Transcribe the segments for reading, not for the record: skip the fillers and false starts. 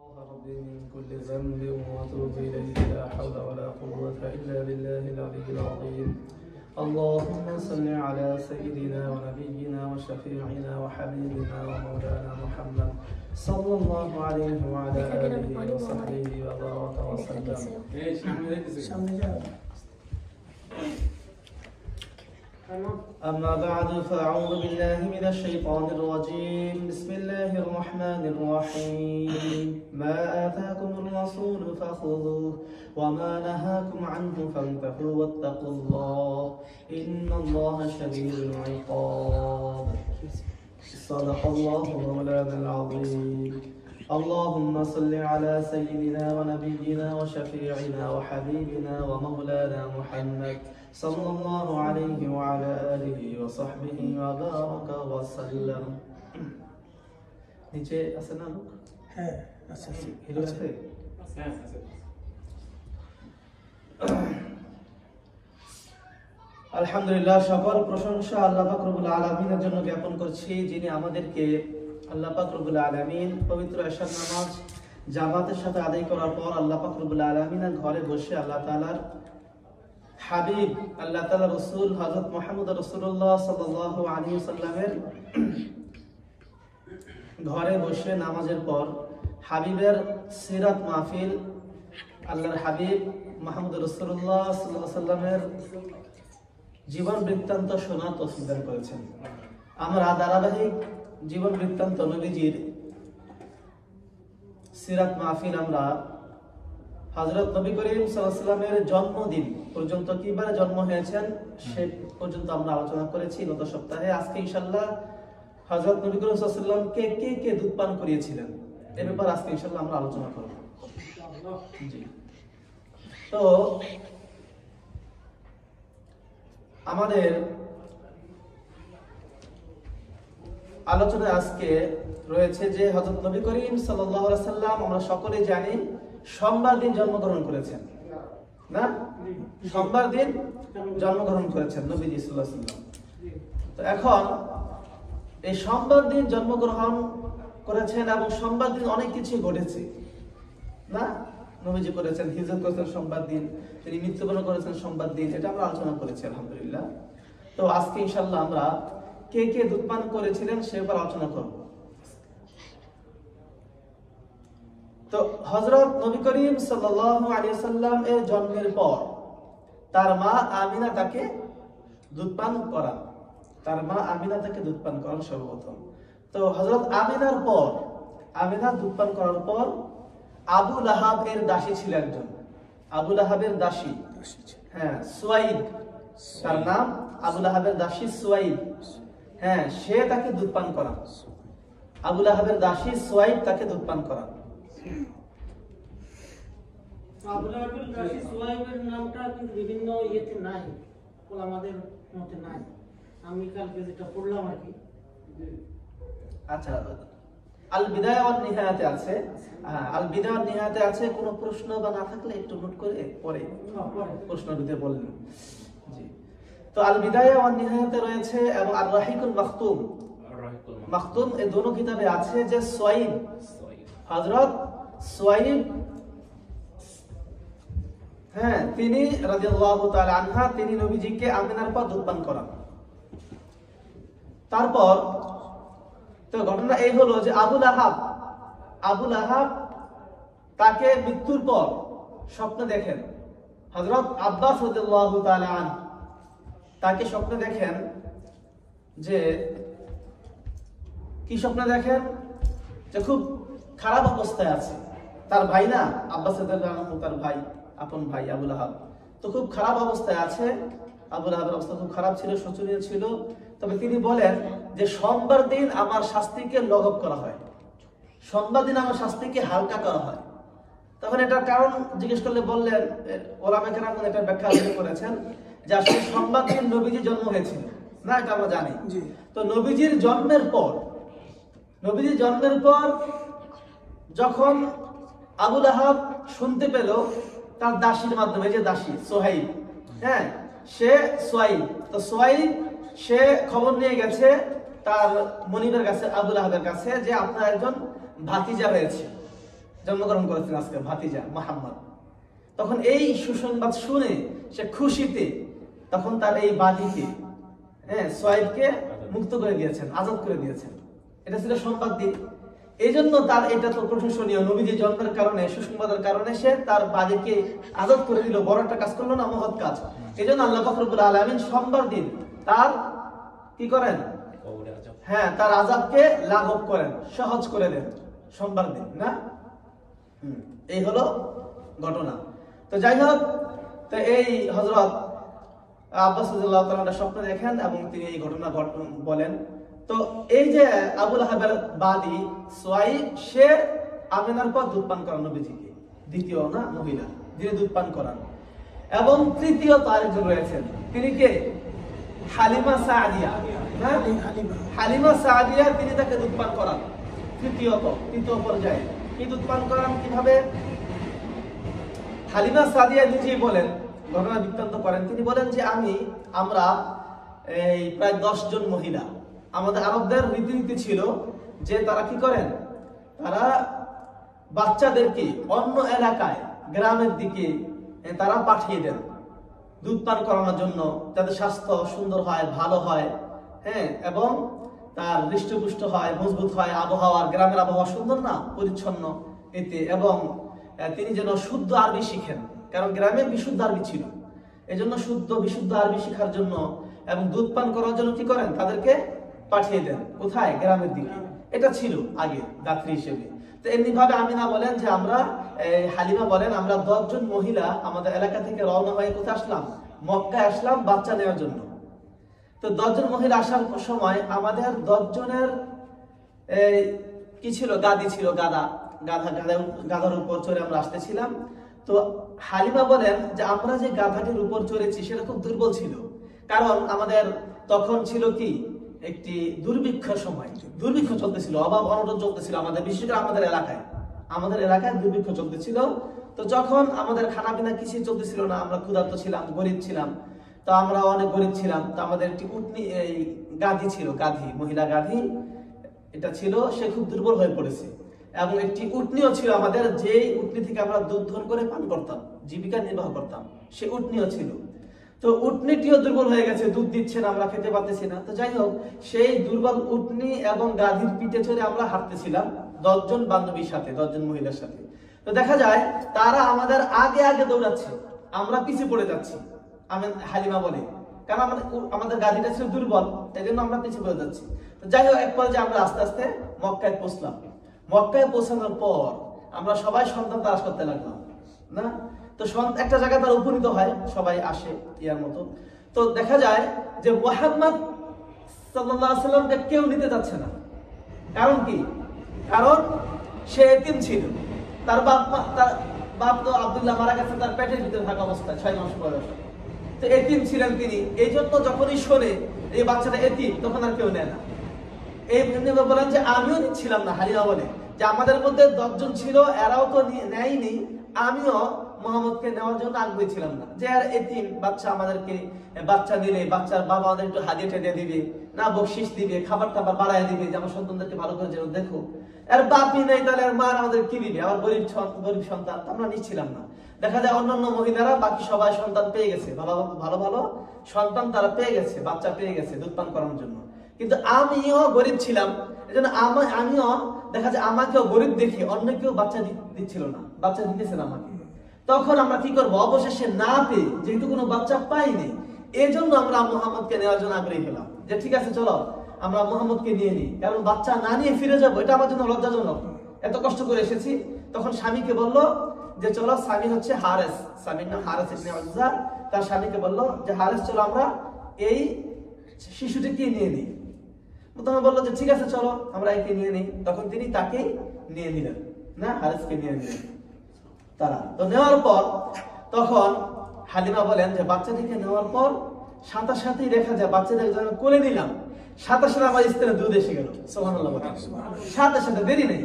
ربي من كل ذنب وأتوب إليك لا حول ولا قوة إلا بالله العلي العظيم. اللهم صل على سيدنا ونبينا وشفيعنا وحبيبنا ومولانا محمد صلى الله عليه وعلى آله وصحبه وبارك وسلم. أما بعد فأعوذ بالله من الشيطان الرجيم. بسم الله الرحمن الرحيم. ما آتاكم الرسول فخذوه وما نهاكم عنه فانتهوا واتقوا الله إن الله شديد العقاب. صدق الله مولانا العظيم. اللهم صل على سيدنا ونبينا وشفيعنا وحبيبنا ومولانا محمد صلى الله عليه وعلى آله وصحبه وبارك وسلم. নিচে আছে না লোক? হ্যাঁ আছে হিরো আছে। হ্যাঁ আছে। আলহামদুলিল্লাহ, সকল প্রশংসা আল্লাহ পাক রব্বুল আলামিনের জন্য জ্ঞাপন করছি, যিনি আমাদেরকে আল্লাহ পাক রব্বুল আলামিন পবিত্র এশার নামাজ জামাতের সাথে আদায় করার পর আল্লাহ পাক রব্বুল আলামিনের ঘরে বসে আল্লাহ তাআলার হাবিব আল্লাহ তাআলার রাসূল হযরত মুহাম্মদ রাসূলুল্লাহ সাল্লাল্লাহু আলাইহি ওয়াসাল্লামের ঘরে বসে নামাজের পর হাবিবের সিরাত মাহফিল, আল্লাহর হাবিব মুহাম্মদ রাসূলুল্লাহ সাল্লাল্লাহু আলাইহি ওয়াসাল্লামের জীবন বৃত্তান্ত শোনার তৌফিক দান করেছেন। আমরা ধারাবাহিক জীবন বৃত্তান্ত নবীজির সিরাত মাহফিল আমরা হযরত নবী করিম সাল্লাল্লাহু আলাইহি ওয়াসাল্লামের জন্মদিন পর্যন্ত কিভাবে জন্ম হয়েছেন সে পর্যন্ত আমরা আলোচনা করেছি গত সপ্তাহে। আজকে ইনশাআল্লাহ হযরত নবী করিম সাল্লাল্লাহু আলাইহি ওয়াসাল্লামকে কে দুধ পান করিয়েছিলেন এর ব্যাপারে আজকে ইনশাআল্লাহ আমরা আলোচনা করব। জি, তো আমাদের আলোচনায় আজকে রয়েছে যে হযরত নবী করিম সাল্লাল্লাহু আলাইহি ওয়াসাল্লাম আমরা সকলেই জানি সোমবার দিন জন্মগ্রহণ করেছেন, না? সোমবার দিন জন্মগ্রহণ করেছেন নবীজি সাল্লাল্লাহু আলাইহি ওয়াসাল্লাম। তো এখন এই সোমবার দিন জন্মগ্রহণ করেছেন এবং সোমবার দিন অনেক কিছু ঘটেছে, না? নবীজি করেছেন হিজরত করেছেন সোমবার দিন, তিনি মৃত্যুবরণ করেছেন সোমবার দিন, এটা আমরা আলোচনা করেছি আলহামদুলিল্লাহ। তো আজকে ইনশাআল্লাহ আমরা কে দুধ পান করেছিলেন সে ব্যাপারে আলোচনা করব। তো হযরত নবী করিম সাল্লাল্লাহু আলাইহি ওয়াসাল্লাম এর জন্মের পর তার মা আমিনা তাকে দুধ পান করান, সর্বপ্রথম। তো হযরত আমিনার পর আমিনা দুধ পান করার পর আবু লাহাব এর দাসী ছিল একজন, আবু লাহাবের দাসী, হ্যাঁ সুয়াইদ, তার নাম আবু লাহাবের দাসী সুয়াইদ, হ্যাঁ সে তাকে দুধ পান করান। আবু লাহাবের দাসী সুয়াইদ তাকে দুধ পান করান। আবু লাহাবের দাসী সুয়াইবের নামটা কিন্তু বিভিন্ন ইয়েতে নাই, আমাদের মতে নাই। আমি কালকে যেটা পড়লাম আর কি, আচ্ছা আল বিদায়া ওয়ান নিহায়াতে আছে, আল বিদায়া ওয়ান নিহায়াতে আছে। কোনো প্রশ্ন বা না থাকলে একটু নোট করে পরে প্রশ্ন দিতে বললেন। জি, তো আল বিদায়া ওয়ান নিহায়াতে রয়েছে এবং আর রাহিকুল মাখতুম এই দুটো কিতাবে আছে যে সুয়াইব, হযরত সুয়াইব, হ্যাঁ তিনি রাদিয়াল্লাহু তাআলা আনহা তিনি নবীজিকে আমিনার পর দুধ পান করান। তারপর তো ঘটনা এই হলো যে আবু লাহাব তাকে মৃত্যুর পর স্বপ্নে দেখেন। হযরত আব্বাস রাদিয়াল্লাহু তাআলা আনহু তাকে স্বপ্নে দেখেন যে কি স্বপ্নে দেখেন যে খুব খারাপ অবস্থায় আছে। তার ভাই না আব্বাস রাদিয়াল্লাহু আনহু, তার ভাই, আপন ভাই আবু লাহাব, তো খুব খারাপ অবস্থায় আছে। আবু লাহাবের অবস্থা খুব খারাপ ছিল, শোচনীয় ছিল। তবে তিনি বলেন যে সোমবার দিন আমার শাস্তিকে লঘব করা হয়, সোমবার দিন আমার শাস্তিকে হালকা করা হয়। তখন এটার কারণ জিজ্ঞেস করলে বললেন, ওলামায়ে কেরাম এটা ব্যাখ্যা করেছেন যে আসলে সোমবার দিন নবীজির জন্ম হয়েছিল, না? এটা আমরা জানি। তো নবীজির জন্মের পর যখন আবু লাহাব শুনতে পেল তার দাসীর মাধ্যমে, যে দাসী সোহাইব, হ্যাঁ সে সোয়াইব, তো সোয়াইব সে খবর নিয়ে গেছে তার মনিবের কাছে, আবু লাহাবের কাছে, যে আপনার একজন ভাতিজা হয়েছে, জন্মগ্রহণ করেছেন আজকে ভাতিজা মুহাম্মদ। তখন এই সুসংবাদ শুনে সে খুশিতে তখন তার এই বাদীকে সোয়াইবকে মুক্ত করে দিয়েছেন, আজাদ করে দিয়েছেন। এটা ছিল সংবাদ দিন। এই জন্য তার এটা তো প্রশংসনীয়, নবীজি জন্মের কারণে, সুসংবাদের কারণে সে তার বাদীকে আজাদ করে দিল। বড় একটা কাজ করলো না, মহৎ কাজ। এই জন্য আল্লাহ পাক রব্বুল আলামিন সোমবার দিন তার কি করেন, তার আযাবকে লাঘব করেন, সহজ করে দেন সোমবার দিন না। এই হলো ঘটনা। তো যাই হোক, তো এই হযরত আব্বাস রাদিয়াল্লাহু তাআলা স্বপ্ন দেখেন এবং তিনি এই ঘটনা বলেন। তো এই যে আবু লাহাবের বাদী সুয়াইব, সে আমিনার পর দুধ পান করান নবীজিকে, দ্বিতীয় না মহিলা, যিনি দুধ পান করান। এবং তৃতীয় আরেকজন রয়েছেন, তিনি কে? হালিমা সাদিয়া। হালিমা সাদিয়া, তিনি তাকে দুধ পান করান তৃতীয় পর্যায়ে। কি দুধ পান করান, কিভাবে? হালিমা সাদিয়া নিজেই বলেন, ঘটনা বৃত্তান্ত করেন। তিনি বলেন যে আমরা এই প্রায় 10 জন মহিলা, আমাদের আরবদের রীতিনীতি ছিল যে তারা কি করেন, তারা বাচ্চাদেরকে অন্য এলাকায়, গ্রামের দিকে তারা পাঠিয়ে দেন দুধ পান করানোর জন্য, যাতে স্বাস্থ্য সুন্দর হয়, ভালো হয়, এবং তার হৃষ্টপুষ্ট হয়, মজবুত হয়। আবহাওয়ার, গ্রামের আবহাওয়া সুন্দর না, পরিচ্ছন্ন এতে, এবং তিনি যেন শুদ্ধ আরবি শিখেন, কারণ গ্রামে বিশুদ্ধ আরবি ছিল। এজন্য বিশুদ্ধ আরবি শেখার জন্য এবং দুধ পান করার জন্য কি করেন, তাদেরকে পাঠিয়ে দেন কোথায়, গ্রামের দিকে। এটা ছিল আগে দাত্রী হিসেবে। তো এমনি ভাবে আমিনা বলেন যে হালিমা বলেন, আমরা 10 জন মহিলা আমাদের এলাকা থেকে রওনা হয়ে কোথায় আসলাম, মক্কায় আসলাম বাচ্চা নেওয়ার জন্য। তো 10 জন মহিলা আসার সময় আমাদের 10 জনের কি ছিল, গাদি ছিল, গাধার উপর চড়ে আমরা আসতেছিলাম। তো হালিমা বলেন যে আমরা যে গাধাটির উপর চড়েছি সেটা খুব দুর্বল ছিল, কারণ আমাদের তখন ছিল কি, একটি দুর্ভিক্ষ সময়, দুর্ভিক্ষ চলতেছিল, অভাব অনটন চলতেছিল আমাদের, বিশেষ করে আমাদের এলাকায় দুর্ভিক্ষ চলতেছিল। তো যখন আমাদের খানা পিনা কিছুই চলতেছিল না, আমরা ক্ষুধার্ত ছিলাম, গরিব ছিলাম। তো আমরা অনেক গরিব ছিলাম। তো আমাদের একটি উটনি, এই গাধি ছিল, মহিলা গাধি এটা ছিল, সে খুব দুর্বল হয়ে পড়েছে। এবং একটি উটনিও ছিল আমাদের, যে উটনি থেকে আমরা দুধ দহন করে পান করতাম, জীবিকা নির্বাহ করতাম, সে উটনিও ছিল। তো উটনিটিও দুর্বল হয়ে গেছে, দুধ দিচ্ছে না, আমরা খেতে পারতেছি না। তো যাই হোক, সেই দুর্বল উটনি এবং গাধীর পিঠে চড়ে আমরা হাঁটতেছিলাম 10 জন বান্ধবীর সাথে, 10 জন মহিলার সাথে। তো দেখা যায় তারা আমাদের আগে আগে দৌড়াচ্ছে, আমরা পিছিয়ে পড়ে যাচ্ছি। হালিমা বলে, কারণ আমাদের গাধীটা ছিল দুর্বল, এই জন্য আমরা পিছিয়ে পড়ে যাচ্ছি। তো যাই হোক, এক পর্যায়ে আমরা আস্তে আস্তে মক্কায় পৌঁছলাম। মক্কায় পৌঁছানোর পর আমরা সবাই সন্তান তালাশ করতে লাগলাম না। তো একটা জায়গায় তারা উপনীত হয়, সবাই আসে ইয়ার মতো। তো দেখা যায় যে মুহাম্মদ সাল্লাল্লাহু আলাইহি ওয়াসাল্লামকে কেউ নিতে যাচ্ছে না। কারণ কি? কারণ সে এতিম ছিল, তার বাপ তো আব্দুল্লাহ মারা গেছে তার পেটের ভিতরে থাকা অবস্থায় 6 মাস বয়স। তো এতিম ছিলেন তিনি, এই জন্য যখনই শোনে এই বাচ্চাটা এতিম, তখন আর কেউ নেয় না। এই বলেন যে আমিও নিচ্ছিলাম না। হালিমা বলে যে আমাদের মধ্যে 10 জন ছিল, এরাও তো নেয়নি, আমিও মোহাম্মদকে নেওয়ার জন্য আগ্রহী ছিলাম না। যে আর এতিম বাচ্চা, আমাদেরকে বাচ্চা দিলে বাচ্চার বাবা আমাদের একটু হাদিয়া টেদিয়া দিবে না, বকশিস দিবে, খাবার টাবার বাড়ায় দিবে, যে আমার সন্তানদেরকে ভালো করে যেন দেখো। এর বাপই নেই, তাহলে আর মা আমাদের কি দিবে, আবার গরিব সন্তান, আমরা নিচ্ছিলাম না। দেখা যায় অন্যান্য মহিলারা বাকি সবাই সন্তান পেয়ে গেছে, ভালো ভালো সন্তান তারা পেয়ে গেছে, বাচ্চা পেয়ে গেছে দুধ পান করানোর জন্য। কিন্তু আমিও গরিব ছিলাম, এজন্য আমিও দেখা যায় আমাকেও গরিব দেখে অন্য কেউ বাচ্চা দিচ্ছিল না, বাচ্চা দিতেছে না আমাকে। তখন আমরা কি করবো, অবশেষে না পেয়ে, যেহেতু কোনো বাচ্চা পাইনি, এই জন্য আমরা মুহাম্মদকে নেওয়ার জন্য আগ্রহী হলাম, যে ঠিক আছে চলো আমরা মুহাম্মদকে নিয়ে নিই, কারণ বাচ্চা না নিয়ে ফিরে যাবো এটা আমার জন্য লজ্জাজনক, এত কষ্ট করে এসেছি। তখন স্বামীকে বললো যে চলো, স্বামী হচ্ছে হারেস, স্বামীর নাম হারেস ইবনে উজ্জা, তার স্বামীকে বললো যে হারেস চলো আমরা এই শিশুটিকে নিয়ে নিই। তখন বললো যে ঠিক আছে চলো আমরা একে নিয়ে নিই। তখন তিনি তাকেই নিয়ে নিলেন না, হারেসকে নিয়ে নিলেন তারা। তো নেওয়ার পর তখন হালিমা বলেন যে বাচ্চাটিকে নেওয়ার পর সাথে সাথেই দেখা যায় বাচ্চাটাকে যখন কোলে নিলাম, সাথে সাথে আমার স্তনে দুধ এসে গেল। সুবহানাল্লাহ, সাথে সাথে দেরি নেই।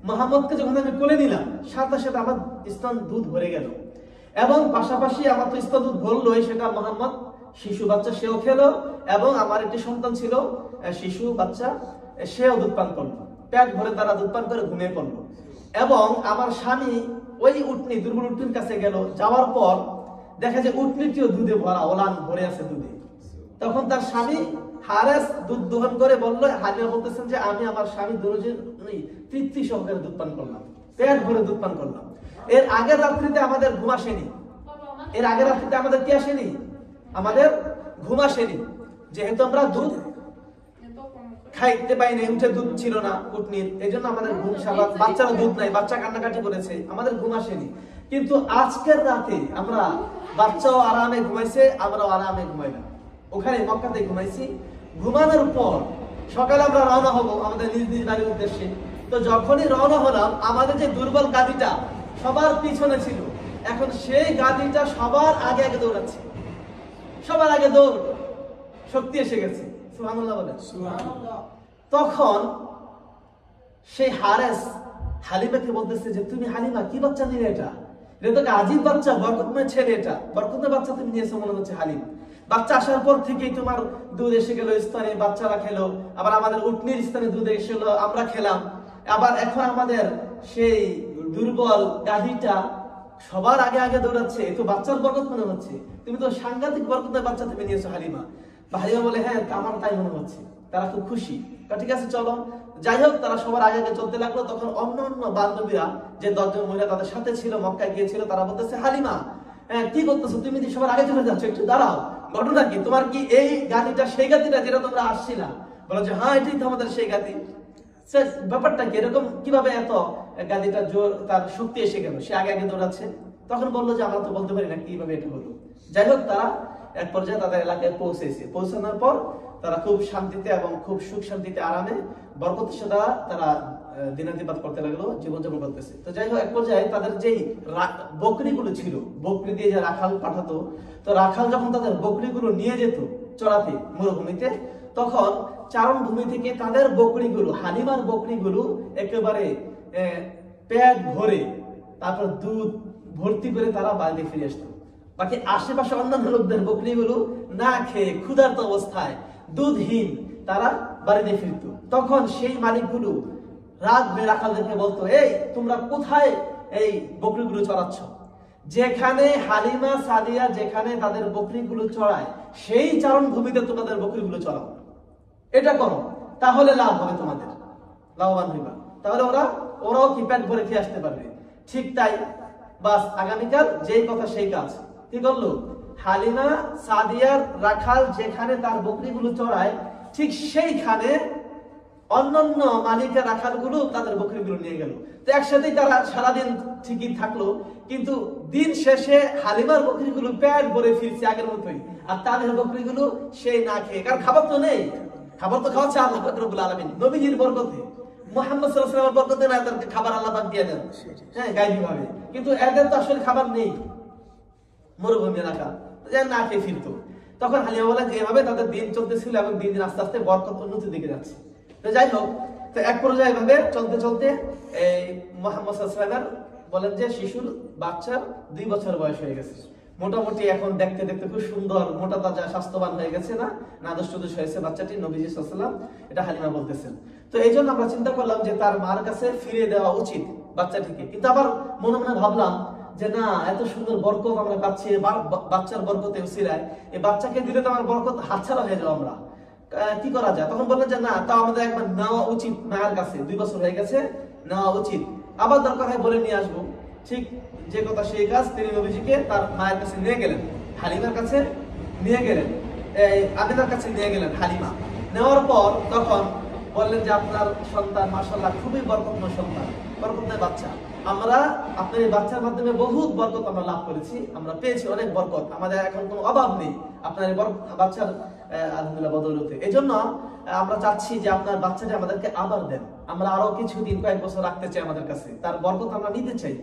মুহাম্মদকে যখন আমি কোলে নিলাম, সাথে সাথে আমার স্তন দুধ ভরে গেল। এবং পাশাপাশি আমার তো স্তন দুধ ভরলোই, সেটা মুহাম্মদ শিশু বাচ্চা সেও খেলো, এবং আমার একটি সন্তান ছিল শিশু বাচ্চা, সেও দুধ পান করলো। পেট ভরে তারা দুধ পান করে ঘুমিয়ে পড়লো। এবং আমার স্বামী ওই উটনি, দুর্বল উটনির কাছে গেল, যাওয়ার পর দেখা যায় উটনিটিও দুধে ভরা, ওলান ভরে আছে দুধে। তখন তার স্বামী হারেস দুধ দোহন করে বলল, হালিমা বলতেছেন যে আমি আমার স্বামী দুজনই তৃপ্তি সহকারে দুধ পান করলাম, পেট ভরে দুধ পান করলাম। এর আগের রাত্রিতে আমাদের ঘুম আসেনি, এর আগের রাত্রিতে আমাদের কি আসেনি, আমাদের ঘুম আসেনি, যেহেতু আমরা দুধ খাইতে পাইনি, উঠে দুধ ছিল না উটনির, এই জন্য আমাদের ঘুম সারা, বাচ্চারা দুধ নাই, বাচ্চা কান্নাকাটি করেছে, আমাদের ঘুম আসেনি। কিন্তু আজকের রাতে আমরা, বাচ্চাও আরামে ঘুমাইছে, আমরাও আরামে ঘুমাইলাম, ওখানে মক্কাতে ঘুমাইছি। ঘুমানোর পর সকালে আমরা রওনা হব আমাদের নিজ নিজ বাড়ির উদ্দেশ্যে। তো যখনই রওনা হলাম, আমাদের যে দুর্বল গাড়িটা সবার পিছনে ছিল, এখন সেই গাড়িটা সবার আগে আগে দৌড়াচ্ছে, সবার আগে দৌড়, শক্তি এসে গেছে। সুবহানাল্লাহ বলেন। তখন সেই হারেস হালিমাকে বলতেছে যে তুমি হালিমা কি বাচ্চা নিলে, এটা তো আজীব বাচ্চা, বরকতময় ছেলে, এটা বরকতের বাচ্চা তুমি নিয়েছো মনে হচ্ছে হালিম। বাচ্চা আসার পর থেকেই তোমার দুধ এসে গেল স্থানে, বাচ্চারা খেলো, আবার আমাদের উটনির স্থানে দুধ এসে গেলো, আমরা খেলাম, আবার এখন আমাদের সেই দুর্বল গাভীটা সবার আগে আগে দৌড়াচ্ছে, এ তো বাচ্চার বরকত মনে হচ্ছে, তুমি তো সাংঘাতিক বরকতের বাচ্চা তুমি নিয়েছো হালিমা। হালিমা বলে হ্যাঁ আমার তাই মনে হচ্ছে। তারা খুব খুশি, ঠিক আছে চলো। যাই হোক, তারা সবার আগে আগে চলতে লাগলো। তখন অন্য অন্য বান্ধবীরা, যে 10 জন মহিলা তাদের সাথে ছিল, মক্কায় গিয়েছিল, তারা বলতেছে হালিমা কি করতেছো, তুমি সবার আগে চলে যাচ্ছ, একটু দাঁড়াও, ঘটনা কি, তোমার কি এই গাড়িটা সেই গাড়িটা যেটা তোমরা আসছিলা? বলো যে হ্যাঁ এটাই তো আমাদের সেই গাড়ি। ব্যাপারটা কি, এরকম কিভাবে এত গাড়িটা জোর, তার শক্তি এসে গেল, সে আগে আগে দৌড়াচ্ছে? তখন বললো যে আমরা তো বলতে পারি না কিভাবে এটা হলো। যাই হোক, তারা এক পর্যায়ে তাদের এলাকায় পৌঁছেছে। পৌঁছানোর পর তারা খুব শান্তিতে এবং খুব সুখ শান্তিতে আরামে বরকতের সাথে তারা দিনাতিপাত করতে লাগলো, জীবনযাপন করতেছে। তো যাই হোক, এক পর্যায়ে তাদের যেই বকরিগুলো ছিল, বকরি দিয়ে যে রাখাল পাঠাতো, তো রাখাল যখন তাদের বকরিগুলো নিয়ে যেত চড়াতে মরুভূমিতে, তখন চারণ ভূমি থেকে তাদের বকরিগুলো, হালিমার বকরিগুলো একেবারে পেট ভরে, তারপর দুধ ভর্তি করে তারা বাড়িতে ফিরে আসতো। বাকি আশেপাশে অন্যান্য লোকদের বকরিগুলো না খেয়ে ক্ষুধার্ত অবস্থায় দুধহীন তারা বাড়িতে ফিরত। তখন সেই মালিকগুলো রাগ হয়ে রাখালদেরকে বলতো, এই তোমরা কোথায় এই বকরিগুলো চড়াচ্ছ? যেখানে হালিমা সাদিয়া যেখানে তাদের বকরিগুলো চড়ায়, সেই চারণ ভূমিতে তোমাদের বকরিগুলো চড়াও, এটা করো, তাহলে লাভ হবে, তোমাদের লাভবান হইবা, তাহলে ওরাও কি পেট ভরে খেয়ে আসতে পারবে। ঠিক তাই, বাস আগামীকাল যেই কথা সেই কাজ। কি করলো? হালিমা সাদিয়ার রাখাল যেখানে তার বকরিগুলো চড়ায়, ঠিক সেইখানে অন্যান্য মালিকের রাখালগুলো তাদের বকরিগুলো নিয়ে গেল। তো একসাথেই তারা সারাদিন ঠিকই থাকলো, কিন্তু দিন শেষে হালিমার বকরিগুলো পেট ভরে ফিরছে আগের মতোই, আর তাদের বকরিগুলো সেই না খেয়ে, কারণ খাবার তো নেই, খাবার তো খাওয়াচ্ছে আল্লাহ পাক রব্বুল আলামিন, নবীজির বরকতে, মুহাম্মদ সাল্লাল্লাহু আলাইহি ওয়াসাল্লামের বরকতে না, এদেরকে খাবার আল্লাহ পাক দিয়ে দেন, হ্যাঁ, গায়বী ভাবে। কিন্তু এদের তো আসলে খাবার নেই, মরুভূমি এলাকা, না খেয়ে ফিরতো। তখন হালিমা বলে যে এভাবে তাদের দিন চলতেছিল এবং দিন দিন আস্তে আস্তে বরকত উন্নতির দিকে যাচ্ছে। তো যাই হোক, তো এক পর্যায়ে এভাবে চলতে চলতে এই মুহাম্মদ সাল্লাল্লাহু আলাইহি ওয়াসাল্লাম বলেন যে শিশুর বাচ্চার 2 বছর বয়স হয়ে গেছে, মোটামুটি এখন দেখতে দেখতে খুব সুন্দর, মোটা তাজা, স্বাস্থ্যবান হয়ে গেছে, না নাদুস নুদুস হয়েছে বাচ্চাটি, নবীজি সাল্লাল্লাহু আলাইহি ওয়াসাল্লাম এটা হালিমা বলতেছেন। তো এই জন্য আমরা চিন্তা করলাম যে তার মার কাছে ফিরিয়ে দেওয়া উচিত বাচ্চাটিকে। কিন্তু আবার মনে মনে ভাবলাম যে না, এত সুন্দর বরকত আমরা পাচ্ছি বাচ্চার বরকতে উসিলায়, এই বাচ্চাকে দিলে তো আমার বরকত হাতছাড়া হয়ে যাও, আমরা কি করা যায়? তখন বললেন যে না, তাও আমাদের একবার নেওয়া উচিত মায়ের কাছে, 2 বছর হয়ে গেছে, নেওয়া উচিত, আবার দরকার হয় বলে নিয়ে আসবো। ঠিক যে কথা সেই কাজ, তিনি নবীজিকে তার মায়ের কাছে নিয়ে গেলেন, হালিমার কাছে নিয়ে গেলেন, আমিনার কাছে নিয়ে গেলেন হালিমা। নেওয়ার পর তখন বললেন যে আপনার সন্তান মাশাআল্লাহ খুবই বরকতময় সন্তান, বরকতময় বাচ্চা, আমরা আপনার এই বাচ্চার মাধ্যমে বহুত বরকত আমরা লাভ করেছি, আমরা পেয়েছি অনেক বরকত, আমাদের এখন কোনো অভাব নেই আপনার এই বাচ্চার আলহামদুলিল্লাহ বদৌলতে। এই জন্য আমরা চাচ্ছি যে আপনার বাচ্চাটি আমাদেরকে আবার দেন, আমরা আরো কিছুদিন, কয়েক বছর রাখতে চাই আমাদের কাছে, তার বরকত আমরা নিতে চাই।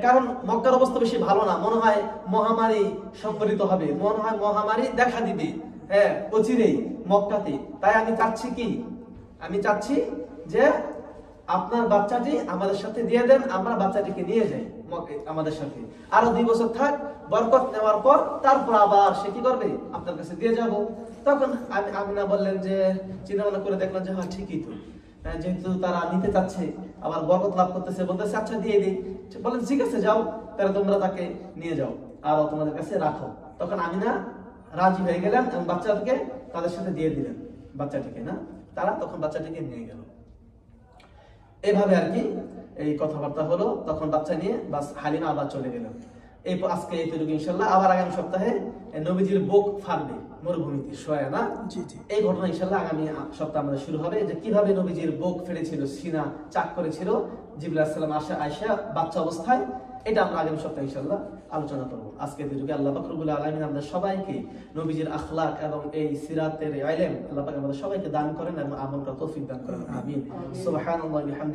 কারণ মক্কার অবস্থা বেশি ভালো না, মনে হয় মহামারী সংঘটিত হবে, মনে হয় মহামারী দেখা দিবে, হ্যাঁ, অচিরেই মক্কাতে। তাই আমি চাচ্ছি কি, আমি চাচ্ছি যে আপনার বাচ্চাটি আমাদের সাথে দিয়ে দেন, আমরা বাচ্চাটিকে নিয়ে যাই আমাদের সাথে, আরো 2 বছর থাক, বরকত নেওয়ার পর তারপর আবার সে কি করবে, আপনার কাছে দিয়ে যাব। তখন আমিনা বললেন যে, চিন্তা ভাবনা করে দেখলেন যে হ্যাঁ ঠিকই তো, যেহেতু তারা নিতে চাচ্ছে, আবার বরকত লাভ করতেছে, বলতেছে আচ্ছা দিয়ে দিই। বলেন ঠিক আছে যাও, তাহলে তোমরা তাকে নিয়ে যাও আর তোমাদের কাছে রাখো। তখন আমিনা রাজি হয়ে গেলেন এবং বাচ্চাটিকে তাদের সাথে দিয়ে দিলেন, বাচ্চাটিকে না, তারা তখন বাচ্চাটিকে নিয়ে গেল। এইভাবে আর কি এই কথাবার্তা হলো। তখন বাচ্চা নিয়ে বাস হালিমা আবার চলে গেলেন। এই আজকে এইটুকু ইনশাল্লাহ। আবার আগামী সপ্তাহে নবীজির বুক ফাটবে মরুভূমিতে শোয়া না, এই ঘটনা ইনশাল্লাহ আগামী সপ্তাহে আমাদের শুরু হবে, যে কিভাবে নবীজির বুক ফেটেছিল, সিনা চাক করেছিল জিবরাইল আলাইহিস সালাম আয়েশা বাচ্চা অবস্থায়। এটা আমরা আগামী সপ্তাহে ইনশাল্লাহ আলোচনা করব। আজকে এইটুকু। আল্লাহ পাক রব্বুল আলামিন আমাদের সবাইকে নবীজির আখলাক এবং এই সিরাতের ইলম আল্লাহ পাক আমাদের সবাইকে দান করেন এবং আমল করার তৌফিক দান করেন। আমিন। সুবহানাল্লাহি ওয়া বিহামদিহি।